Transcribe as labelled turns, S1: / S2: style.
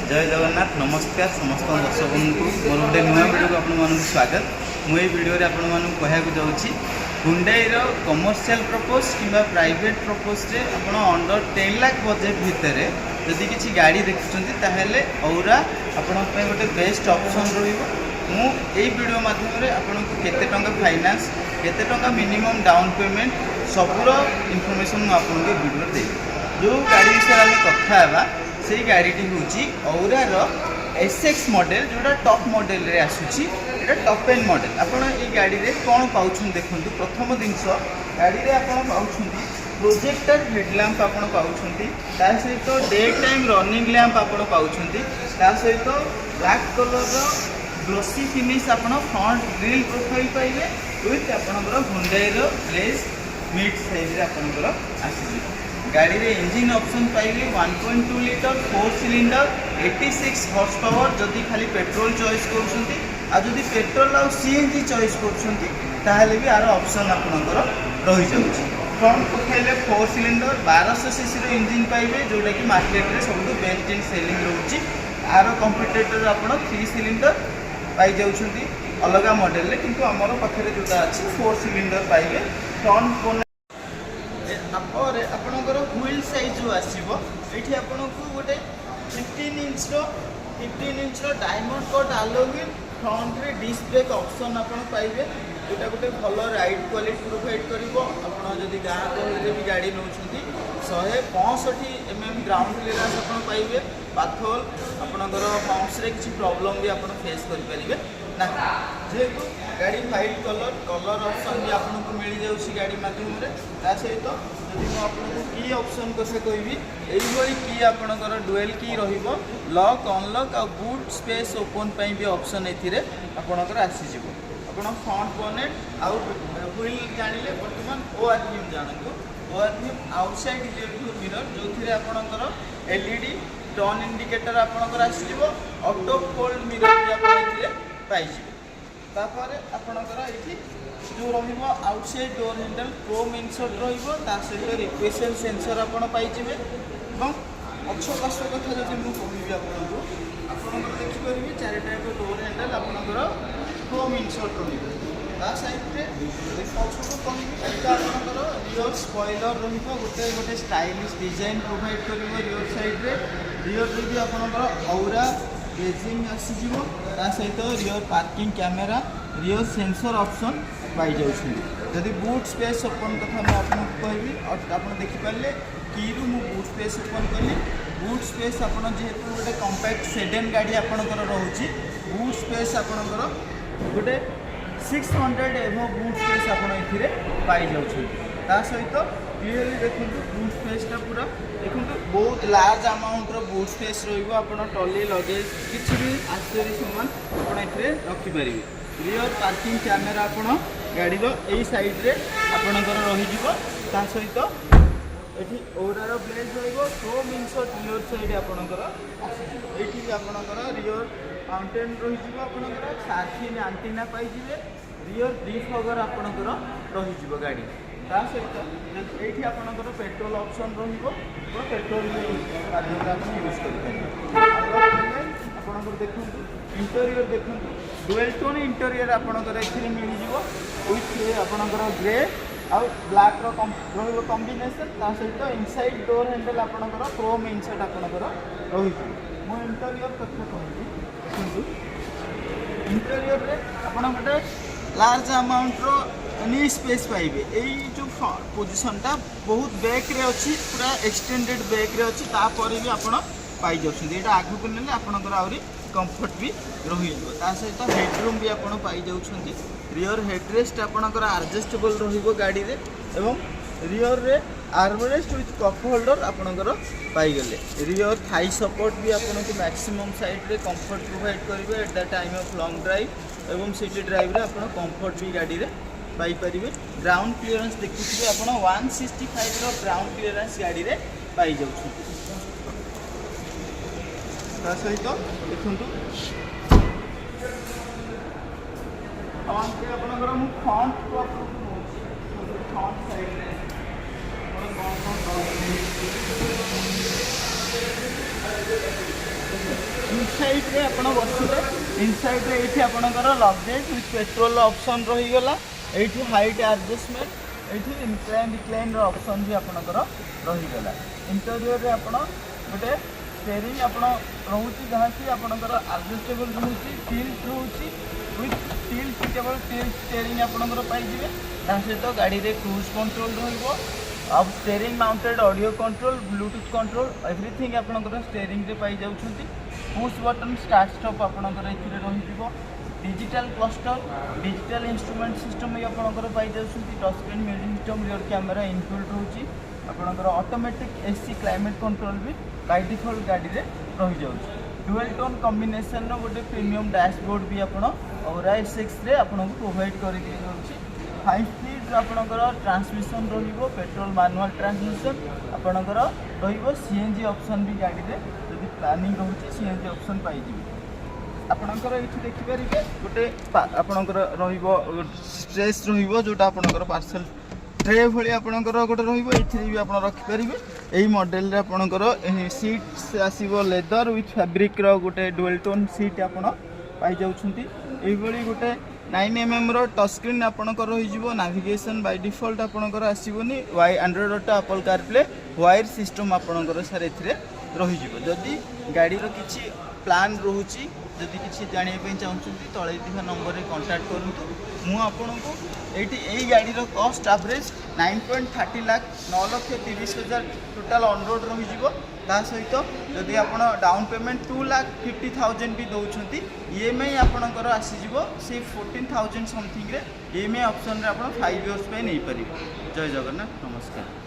S1: जय जगन्नाथ नमस्कार समस्त दर्शक बंधु मोर गोटे नुआ वीडियो को आपण स्वागत। मुझे वीडियो आपण कहूँ जाऊँगी हुंडई कमर्शियल प्रपोज कि प्राइवेट प्रपोज रे आपण अंडर 10 लाख बजेट भितर जदि किसी गाड़ी देखुं औरा आपण गोटे बेस्ट ऑप्शन रही वीडियो माध्यम आपको केते टंका फाइनेंस केते टंका मिनिमम डाउन पेमेंट सबूर इनफॉरमेशन मुझे वीडियो दे जो गाड़ी विषय आम कथा से गाड़ीटी हूँ औरार एसएक्स मॉडल जोटा टॉप मॉडल रे आसूची एटा टॉप एंड मॉडल। आपण ये गाड़ी रे कौन पाउछन देखु प्रथम जिनस गाड़ी रे आपण पाउछन प्रोजेक्टर हेडलैम्प आपण पाउछन ता सहित डे टाइम रनिंग लैंप आपण पाउछन ता सहित ब्लैक कलर ग्लोसी फिनिश आपण फ्रंट ग्रिल प्रोफाइल पाइबे विथ आपणकर हुंडई रो ग्लेज मिड साइज रे आपणकर आसी गाड़ी रे इंजिन ऑप्शन पाइबे 1.2 लीटर 4 सिलिंडर 86 हॉर्स पावर जदि खाली पेट्रोल चॉइस करूछंती आ जदि पेट्रोल आ सीएनजी चॉइस करूछंती ताहले भी आर ऑप्शन आपनकर रही जाउछि। फ्रंट प्रोफाइल 4 सिलिंडर 1200 सीसी रो इंजिन पाइबे जोटा कि मार्केट रे सबटु बेस्ट इन सेलिंग रहउछि। आर कंपटीटर आपण 3 सिलिंडर पाई जाउछंती अलग मॉडल रे किंतु हमर पाखरे जोटा अछि 4 सिलिंडर पाइबे। फ्रंट आपणकर व्हील साइज जो आसो ये आपको गोटे 15 इंच डायमंड कट आलो व्हील फ्रंट रे डिस्क ब्रेक ऑप्शन आप पाइबे जोटा गोटे भल राइड क्वालिटी प्रोवाइड कर गाँ गहली भी गाड़ी नौ 165 mm ग्राउंड क्लियरेंस आप पाइबे। पाथोल आपणकर हम्स रे किसी प्रॉब्लम भी आप फेस करेंगे ना जेहेतु गाड़ी व्हाइट कलर ऑप्शन भी आपको मिल जाऊँगी गाड़ी माध्यम सहित जदि मुझे की ऑप्शन कसे कहबी यही की आपणकर डुएल की रहिबो लॉक अनलॉक आ बूट स्पेस ओपन भी ऑप्शन एथिरे आपणकर आसीजिवो। आपण फ्रंट बोनेट आउ व्हील जानिले वर्तमान ओआरपीएम जानतु ओआरपीएम आउटसाइड रियर मिरर जो थिरे आपणकर एलईडी टर्न इंडिकेटर आपणकर आसीजिवो ऑटो फोल्ड मिरर भी आपण एथिरे पाइजिवो। तापर आपणकर एथि जो रहिबो outside door handle Chrome insert रहिबो ता सहित रिफ्लेक्शन सेंसर आपण पाइजिबे एवं पक्ष पार्श्व कथा जदि मु कहबी आपनको देखि परिबे चार टाइप डोर हैंडल आपणकर क्रोम इनसर्ट रहिबो ता साइड रे पक्ष को कहबी एटा आपणकर रियर स्पॉइलर रहिबो गोटे गोटे स्टाइलिश डिजाइन प्रोवाइड करिवो रियर साइड रे भी आपणकर औरा गेजिंग आसीजिवो ता सहित rear parking camera rear sensor option पाई जाउछि। जदि बूट स्पेस ओपन कथा मैं आपको कहबी आप देखिपारे की मु बूट स्पेस ओपन कली बूट स्पेस आपन जेहेतु गोटे कम्पैक्ट सेडान गाड़ी आपणकर रोचे बूट स्पेस आपणकर गोटे 600 एभव बूट स्पेस आपन एथिरे पाई जाउछि। ता सहित क्लियरली देखुं बूट स्पेसटा पूरा देखुं बहुत लार्ज अमाउंट रो बूट स्पेस रहिबो आपन ट्रॉली लगेज किछि भी आक्सेसरी सामान आपन एथिरे रखि परिबे। रियर पार्किंग कैमेरा आपन गाड़ी यही साइड रे आपणकर रही ता सहित ये ओरार ब्लेज रोम इनसर्ट रियर साइड आपणकर ये भी आपणकर रियर माउंटेन रही आपणकर सार्थिन आंटीना पाइबे रियर डिफगर आपणकर रही गाड़ी ता सहित ये आपणकर पेट्रोल ऑप्शन पेट्रोल माध्यम आप यूज कर देखूँ इंटेरियर देखूँ डुएल टोन इंटेरियर आपणकर ए मिल विथ आपणकर ग्रे आउ ब्लैक रो कॉम्बिनेशन ता सहित इनसाइड डोर हैंडल आपणकर क्रोम इनसर्ट आपणकर रही मो इंटेरियर कथा कहूँ इंटेरियर रे आपण गोटे लार्ज अमाउंट रो नी स्पेस पाइबे यही जो पोजिशनटा बहुत बैक रे अच्छी पूरा एक्सटेंडेड बैक रे अच्छी तापर भी आपण पाई जाउछन एटा आगु को नेले आपणकर आउरी कंफर्ट भी रही ता सहित हेडरूम भी आपण पाई जाउछन रियर हेडरेस्ट आपणकर एडजस्टेबल रहिबो गाड़ी रे एवं रियर रे आर्मरेस्ट विथ कप होल्डर आपणकर पाई गले रियर थाई सपोर्ट भी आपनको मैक्सिमम साइड रे कंफर्ट प्रोवाइड करिवे at the time of long drive एवं सिटी ड्राइव रे आपण कंफर्ट भी गाड़ी रे पाई परिवे। ग्राउंड क्लियरेंस देखुथिबे आपण 165 रो ग्राउंड क्लियरेंस गाड़ी रे पाई जाउछन। ता सहित देखंतु आपणकर मु फ्रंट को फ्रंट साइड रे कौन इनसाइड रे आपण बसिले इनसाइड रे एठी आपणकर लगेज विथ पेट्रोल ऑप्शन रही गला एठी हाइट एडजस्टमेंट एठी इंक्लाइन डिक्लाइन रो ऑप्शन भी आपणकर रही गला इंटीरियर रे आपण गोटे स्टीयरिंग आपण रहउची जहाँ कि आपणकर एडजस्टेबल रहउची टिल्ट रहउची विथ टिल्ट केवल टिल्ट स्टीयरिंग आपणकर पाई जिवे ता सहित गाड़ी रे क्रूज कंट्रोल रहइबो अब steering mounted audio control Bluetooth control everything आपणकर स्टीयरिंग रे पाई जाउछंती पुश बटन स्टार्ट स्टॉप आपणकर एथिरे रहिजिवो digital cluster digital instrument system भी आपणकर पाई जाउछंती touch screen music system rear camera inbuilt रहउची आपणकर ऑटोमेटिक एसी क्लाइमेट कंट्रोल भी बाय डिफॉल्ट गाड़ी रे रही जाउछ डुअल टोन कॉम्बिनेशन रो गोटे प्रीमियम डैशबोर्ड भी आपण औरा एसएक्स रे आपन प्रोवाइड करि दिया जाउची 5 स्पीड आपणकर ट्रांसमिशन रहिबो पेट्रोल मैनुअल ट्रांसमिशन आपणकर रहिबो सीएनजी ऑप्शन भी गाड़ी रे जदि प्लानिंग रहउची सीएनजी ऑप्शन पाई जिवि आपणकर एठी देखि परिबे गोटे आपणकर रहिबो स्ट्रेस रहिबो जोटा आपणकर पार्सल ट्रे भली आपणकर गोटे रहिबो एथि भी आपण रखि परिबे एही मॉडल रे आपणकर सीट्स आसीबो लेदर विथ फैब्रिक रो गोटे डुअल टोन सीट आपण पाई जाउछंती एही भली गोटे 9mm रो टच स्क्रीन आपणकर रहि जिवो नेविगेशन बाय डिफॉल्ट आपणकर आसीबोनी वाई Android Auto Apple CarPlay wire system आपणकर सारे एथिरे रहि जिवो जदी गाड़ी रो किछि प्लान रहउची जदि किसी जानिया पे चाहते तले दिखा नंबर रे कांटेक्ट करूँ मु आपन को एटी गाड़ी रो cost average 9.30 lakh 9,30,000 total on road रही ता सहित जदि आप डाउन पेमेंट 2,50,000 भी दौरान ईएमआई आपणकर आसीज से 14,000 समथिंग ईएमआई ऑप्शन रे आप 5 इयर्स पे नहीं पारे। जय जगन्नाथ नमस्कार।